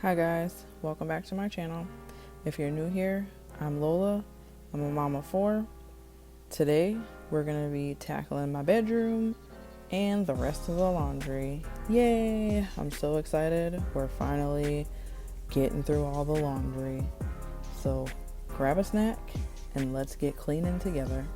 Hi guys, welcome back to my channel. If you're new here, I'm Lola. I'm a mom of 4. Today, we're going to be tackling my bedroom and the rest of the laundry. Yay! I'm so excited. We're finally getting through all the laundry. So, grab a snack and let's get cleaning together.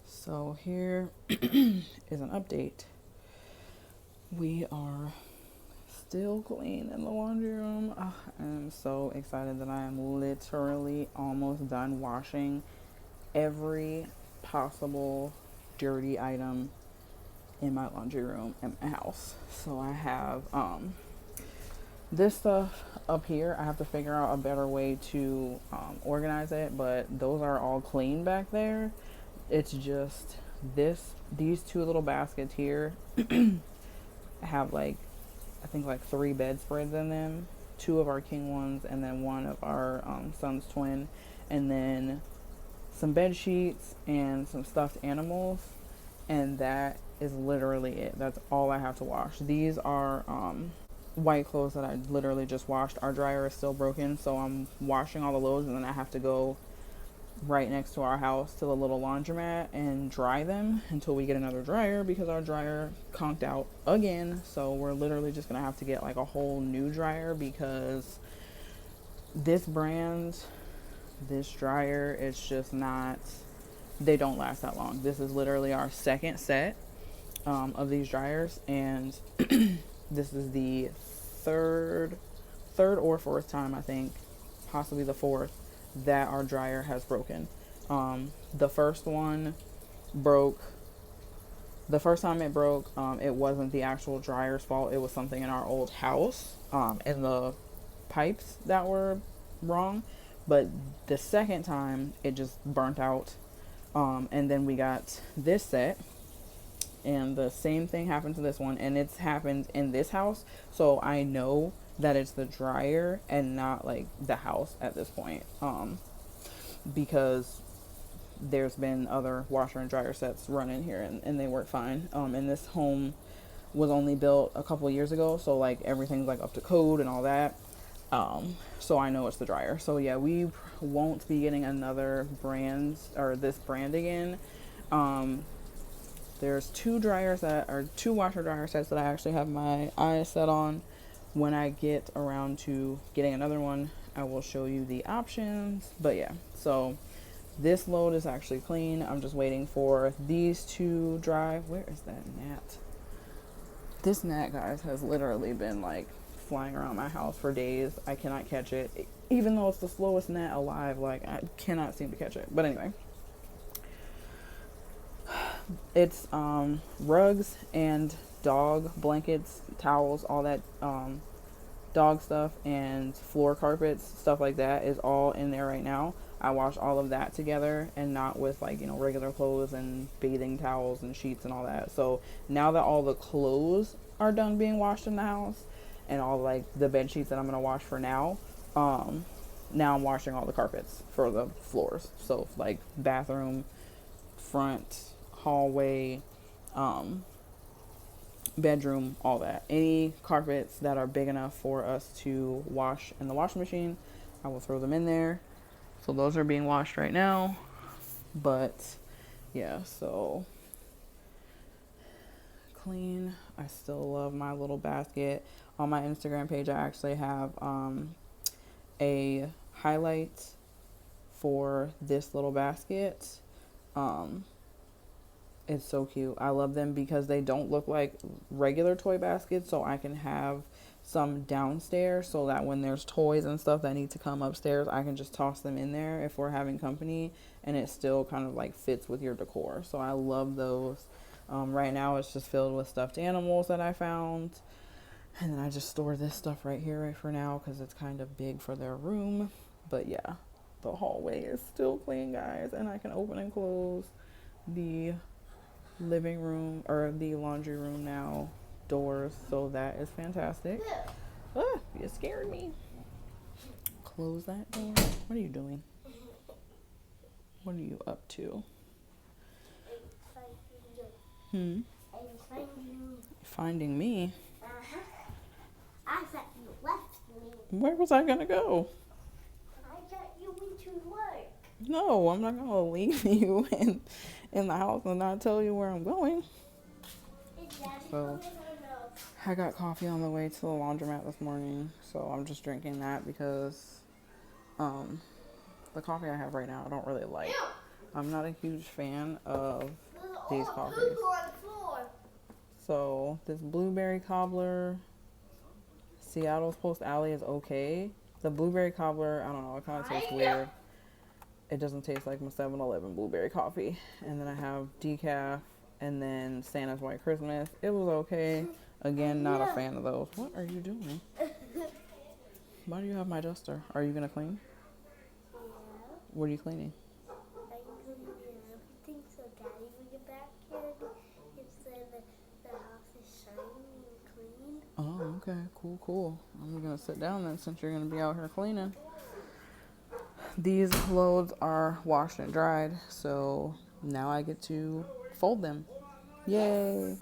So here is an update. We are still clean in the laundry room. Oh, I'm so excited that I am literally almost done washing every possible dirty item in my laundry room in my house. So I have this stuff up here. I have to figure out a better way to organize it, but those are all clean back there. It's just these two little baskets here have like, I think like 3 bedspreads in them, 2 of our king ones and then 1 of our son's twin, and then some bed sheets and some stuffed animals, and that is literally it. That's all I have to wash. These are white clothes that I literally just washed. Our dryer is still broken, so I'm washing all the loads, and then I have to go right next to our house to the little laundromat and dry them until we get another dryer, because our dryer conked out again. So we're literally just gonna have to get like a whole new dryer, because this brand, this dryer, it's just not, they don't last that long. This is literally our second set of these dryers, and this is the third or fourth time, I think, possibly the fourth, that our dryer has broken. The first one broke. The first time it broke, it wasn't the actual dryer's fault. It was something in our old house, in the pipes that were wrong. But the second time, it just burnt out. And then we got this set, and the same thing happened to this one, and it's happened in this house. So I know that it's the dryer and not like the house at this point, because there's been other washer and dryer sets run in here, and they work fine. And this home was only built a couple years ago, so like everything's like up to code and all that. So I know it's the dryer. So yeah, we won't be getting another brand, or this brand again. There's 2 dryers that are 2 washer dryer sets that I actually have my eyes set on. When I get around to getting another one, I will show you the options. But yeah, so this load is actually clean. I'm just waiting for these to dry. Where is that gnat? This gnat, guys, has literally been like flying around my house for days. I cannot catch it, even though it's the slowest gnat alive. Like, I cannot seem to catch it. But anyway, it's rugs and dog blankets, towels, all that dog stuff, and floor carpets, stuff like that is all in there right now. I wash all of that together, and not with like, you know, regular clothes and bathing towels and sheets and all that. So now that all the clothes are done being washed in the house, and all like the bed sheets that I'm gonna wash for now, now I'm washing all the carpets for the floors. So like bathroom, front, hallway, bedroom, all that. Any carpets that are big enough for us to wash in the washing machine, I will throw them in there. So those are being washed right now. But yeah, so clean. I still love my little basket. On my Instagram page, I actually have a highlight for this little basket. It's so cute. I love them because they don't look like regular toy baskets, so I can have some downstairs, so that when there's toys and stuff that need to come upstairs, I can just toss them in there if we're having company, and it still kind of like fits with your decor. So I love those. Right now it's just filled with stuffed animals that I found, and then I just store this stuff right here right for now because it's kind of big for their room. But yeah, the hallway is still clean, guys, and I can open and close the living room, or the laundry room now, doors, so that is fantastic. You scared me. Close that door. What are you doing? What are you up to? Finding me? I thought you left me. Where was I gonna go? I thought you went to work. No, I'm not gonna leave you in the house and not tell you where I'm going. So I got coffee on the way to the laundromat this morning, so I'm just drinking that because the coffee I have right now I don't really like. I'm not a huge fan of these coffees. So this blueberry cobbler, Seattle's Post Alley is okay. The blueberry cobbler, I don't know, it kind of tastes weird. It doesn't taste like my 7-Eleven blueberry coffee. And then I have decaf, and then Santa's White Christmas. It was okay. Again, not a fan of those. What are you doing? Why do you have my duster? Are you gonna clean? Yeah. What are you cleaning? I'm cleaning everything so Daddy will get back here and say that the house is shiny and clean. Oh, okay. Cool. I'm gonna sit down then since you're gonna be out here cleaning. These loads are washed and dried, so now I get to fold them. Yay!